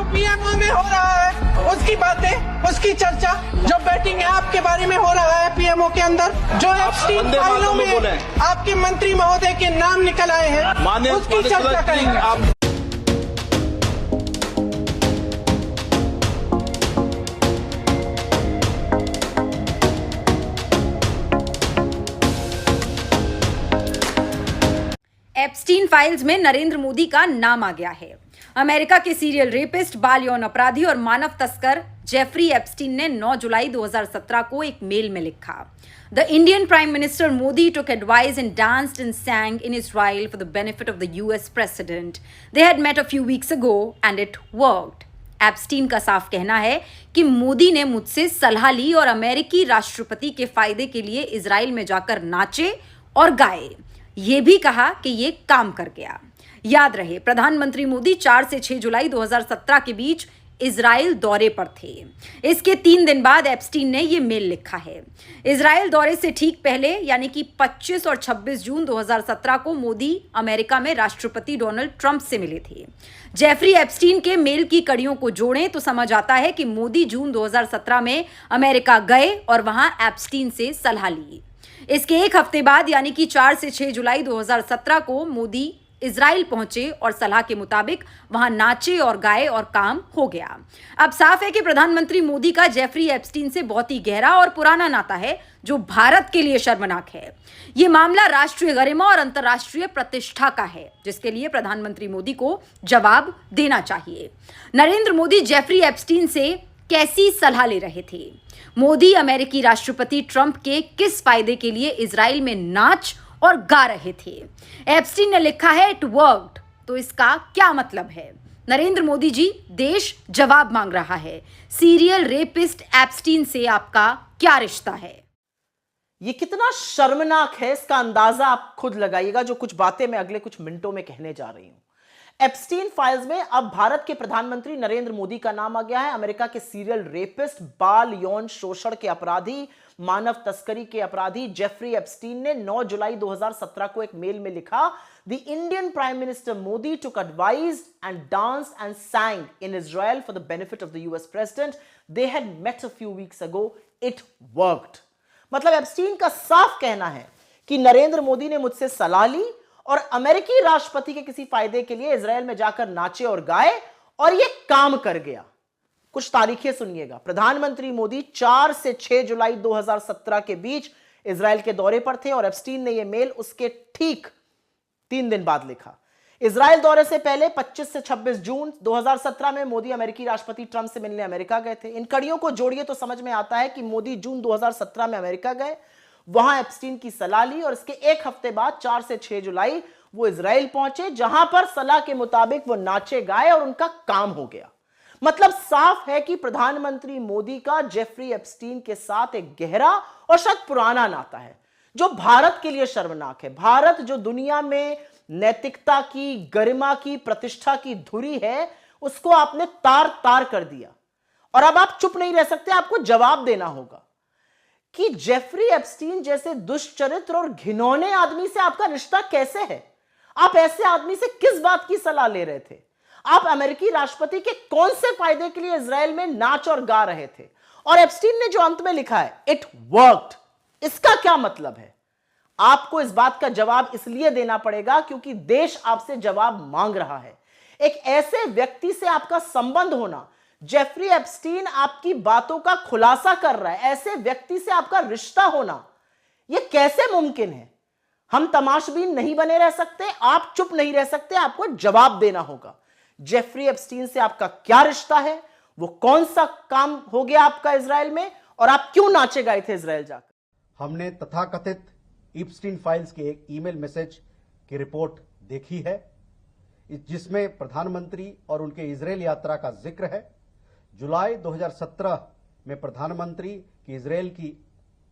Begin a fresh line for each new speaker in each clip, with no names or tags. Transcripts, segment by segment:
PMO में हो रहा है उसकी बातें, उसकी चर्चा, जो बैटिंग ऐप के बारे में हो रहा है पीएमओ के अंदर, जो एप्स्टीन फाइलों में आपके मंत्री महोदय के नाम निकल आए हैं, उसकी चर्चा करेंगे।
एप्स्टीन फाइल्स में नरेंद्र मोदी का नाम आ गया है। अमेरिका के सीरियल रेपिस्ट, बाल यौन अपराधी और मानव तस्कर जेफरी एप्स्टीन ने 9 जुलाई 2017 को एक मेल में लिखा, the Indian prime minister Modi took advice and danced and sang in Israel for the benefit of the US president. They had met a few weeks ago and it worked. Epstein का साफ कहना है कि मोदी ने मुझसे सलाह ली और अमेरिकी राष्ट्रपति के फायदे के लिए इजराइल में जाकर नाचे और गाए। ये भी कहा कि ये काम कर गया। याद रहे, प्रधानमंत्री मोदी 4 से 6 जुलाई 2017 के बीच इजराइल दौरे पर थे। इसके 3 दिन बाद एप्स्टीन ने ये मेल लिखा है। इजराइल दौरे से ठीक पहले यानी कि 25 और 26 जून 2017 को मोदी अमेरिका में राष्ट्रपति डोनाल्ड ट्रंप से मिले थे। जेफरी एप्स्टीन के मेल की कड़ियों को जोड़ें तो समझ आता है कि मोदी जून 2017 में अमेरिका गए और वहां एप्स्टीन से सलाह ली। इसके एक हफ्ते बाद यानी कि 4 से 6 जुलाई 2017 को मोदी इजराइल पहुंचे और सलाह के मुताबिक वहां नाचे और गाए और काम हो गया। अब साफ है कि प्रधानमंत्री मोदी का जेफरी एप्स्टीन से बहुत ही गहरा और पुराना नाता है, जो भारत के लिए शर्मनाक है। यह मामला राष्ट्रीय गरिमा और अंतर्राष्ट्रीय प्रतिष्ठा का है, जिसके लिए प्रधानमंत्री मोदी को जवाब देना चाहिए। नरेंद्र मोदी जेफरी एप्स्टीन से कैसी सलाह ले रहे थे? मोदी अमेरिकी राष्ट्रपति ट्रंप के किस फायदे के लिए इजराइल में नाच और गा रहे थे? एप्स्टीन ने लिखा है इट वर्क्ड, तो इसका क्या मतलब है? नरेंद्र मोदी जी, देश जवाब मांग रहा है। सीरियल रेपिस्ट एप्स्टीन से आपका क्या रिश्ता है?
ये कितना शर्मनाक है, इसका अंदाजा आप खुद लगाइएगा, जो कुछ बातें मैं अगले कुछ मिनटों में कहने जा रही हूं। एप्स्टीन फाइल्स में अब भारत के प्रधानमंत्री नरेंद्र मोदी का नाम आ गया है। अमेरिका के सीरियल रेपिस्ट, बाल यौन शोषण के अपराधी, मानव तस्करी के अपराधी जेफरी एप्स्टीन ने 9 जुलाई 2017 को एक मेल में लिखा, the Indian prime minister Modi took advice and danced and sang in Israel for the benefit of the US president. They had met a few weeks ago. It worked. मतलब Epstein का साफ कहना है कि नरेंद्र मोदी ने मुझसे सलाह ली और अमेरिकी राष्ट्रपति के किसी फायदे के लिए इजराइल में जाकर नाचे और गाए और यह काम कर गया। कुछ तारीखें सुनिएगा। प्रधानमंत्री मोदी 4 से 6 जुलाई 2017 के बीच इजराइल के दौरे पर थे और एप्स्टीन ने यह मेल उसके ठीक 3 दिन बाद लिखा। इजराइल दौरे से पहले 25 से 26 जून 2017 में मोदी अमेरिकी राष्ट्रपति ट्रंप से मिलने अमेरिका गए थे। इन कड़ियों को जोड़िए तो समझ में आता है कि मोदी जून 2017 में अमेरिका गए, वहां एप्स्टीन की सलाह ली और इसके एक हफ्ते बाद 4 से 6 जुलाई वो इजराइल पहुंचे, जहां पर सलाह के मुताबिक वो नाचे गाए और उनका काम हो गया। मतलब साफ है कि प्रधानमंत्री मोदी का जेफरी एप्स्टीन के साथ एक गहरा और शायद पुराना नाता है, जो भारत के लिए शर्मनाक है। भारत जो दुनिया में नैतिकता की, गरिमा की, प्रतिष्ठा की धुरी है, उसको आपने तार तार कर दिया और अब आप चुप नहीं रह सकते, आपको जवाब देना होगा कि जेफरी एप्स्टीन जैसे दुष्चरित्र और घिनौने आदमी से आपका रिश्ता कैसे है? आप ऐसे आदमी से किस बात की सलाह ले रहे थे? आप अमेरिकी राष्ट्रपति के कौन से फायदे के लिए इजराइल में नाच और गा रहे थे? और एप्स्टीन ने जो अंत में लिखा है इट वर्क्ड, इसका क्या मतलब है? आपको इस बात का जवाब इसलिए देना पड़ेगा क्योंकि देश आपसे जवाब मांग रहा है। एक ऐसे व्यक्ति से आपका संबंध होना, जेफरी एप्स्टीन आपकी बातों का खुलासा कर रहा है, ऐसे व्यक्ति से आपका रिश्ता होना, यह कैसे मुमकिन है? हम तमाशबीन नहीं बने रह सकते, आप चुप नहीं रह सकते, आपको जवाब देना होगा। जेफरी एप्स्टीन से आपका क्या रिश्ता है? वो कौन सा काम हो गया आपका इजराइल में और आप क्यों नाचे गए थे इजराइल जाकर?
हमने तथाकथित एप्स्टीन फाइल्स के एक ईमेल मैसेज की रिपोर्ट देखी है, जिसमें प्रधानमंत्री और उनके इजराइल यात्रा का जिक्र है। जुलाई 2017 में प्रधानमंत्री की इजराइल की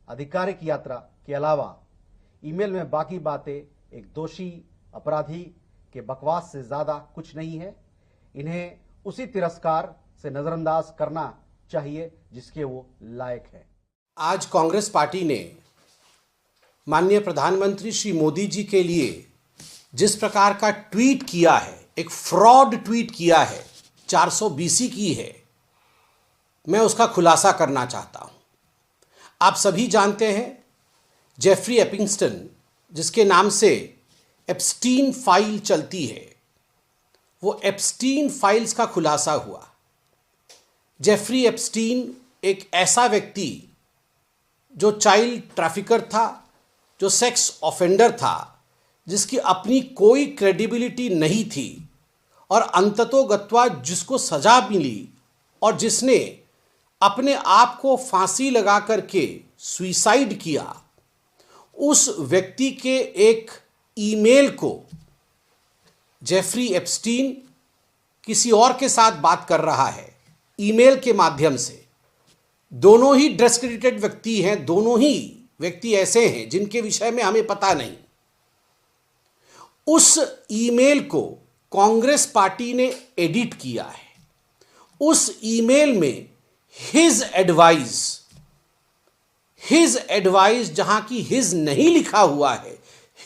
आधिकारिक यात्रा के अलावा ईमेल में बाकी बातें एक दोषी अपराधी के बकवास से ज्यादा कुछ नहीं है। इन्हें उसी तिरस्कार से नजरअंदाज करना चाहिए जिसके वो लायक है।
आज कांग्रेस पार्टी ने माननीय प्रधानमंत्री श्री मोदी जी के लिए जिस प्रकार का ट्वीट किया है, एक फ्रॉड ट्वीट किया है, 420 की है, मैं उसका खुलासा करना चाहता हूं। आप सभी जानते हैं जेफरी एपिंगस्टन, जिसके नाम से एप्स्टीन फाइल चलती है, वो एप्स्टीन फाइल्स का खुलासा हुआ। जेफरी एप्स्टीन एक ऐसा व्यक्ति जो चाइल्ड ट्रैफिकर था, जो सेक्स ऑफेंडर था, जिसकी अपनी कोई क्रेडिबिलिटी नहीं थी और अंततोगत्वा जिसको सजा मिली और जिसने अपने आप को फांसी लगा करके सुसाइड किया, उस व्यक्ति के एक ईमेल को जेफरी एप्स्टीन किसी और के साथ बात कर रहा है ईमेल के माध्यम से। दोनों ही डिस्क्रेडिटेड व्यक्ति हैं, दोनों ही व्यक्ति ऐसे हैं जिनके विषय में हमें पता नहीं। उस ईमेल को कांग्रेस पार्टी ने एडिट किया है। उस ईमेल में हिज एडवाइस जहां की हिज नहीं लिखा हुआ है,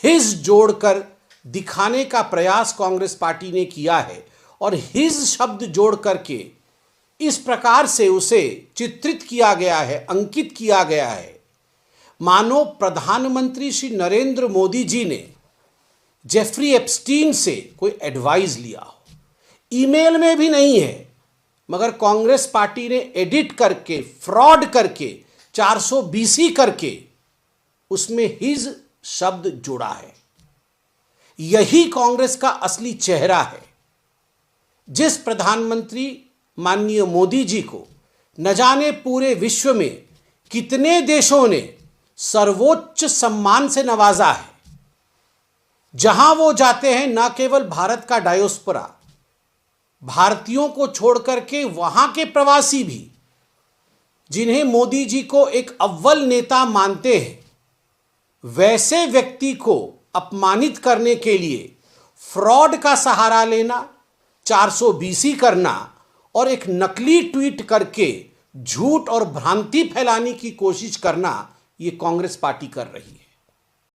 हिज जोड़कर दिखाने का प्रयास कांग्रेस पार्टी ने किया है और हिज शब्द जोड़ करके इस प्रकार से उसे चित्रित किया गया है, अंकित किया गया है, मानो प्रधानमंत्री श्री नरेंद्र मोदी जी ने जेफरी एप्स्टीन से कोई एडवाइस लिया हो। ईमेल में भी नहीं है, मगर कांग्रेस पार्टी ने एडिट करके, फ्रॉड करके, 420 करके उसमें हिज शब्द जोड़ा है। यही कांग्रेस का असली चेहरा है। जिस प्रधानमंत्री माननीय मोदी जी को न जाने पूरे विश्व में कितने देशों ने सर्वोच्च सम्मान से नवाजा है, जहां वो जाते हैं न केवल भारत का डायोस्पोरा, भारतीयों को छोड़ करके वहां के प्रवासी भी, जिन्हें मोदी जी को एक अव्वल नेता मानते हैं, वैसे व्यक्ति को अपमानित करने के लिए फ्रॉड का सहारा लेना, 420 करना और एक नकली ट्वीट करके झूठ और भ्रांति फैलाने की कोशिश करना, ये कांग्रेस पार्टी कर रही है।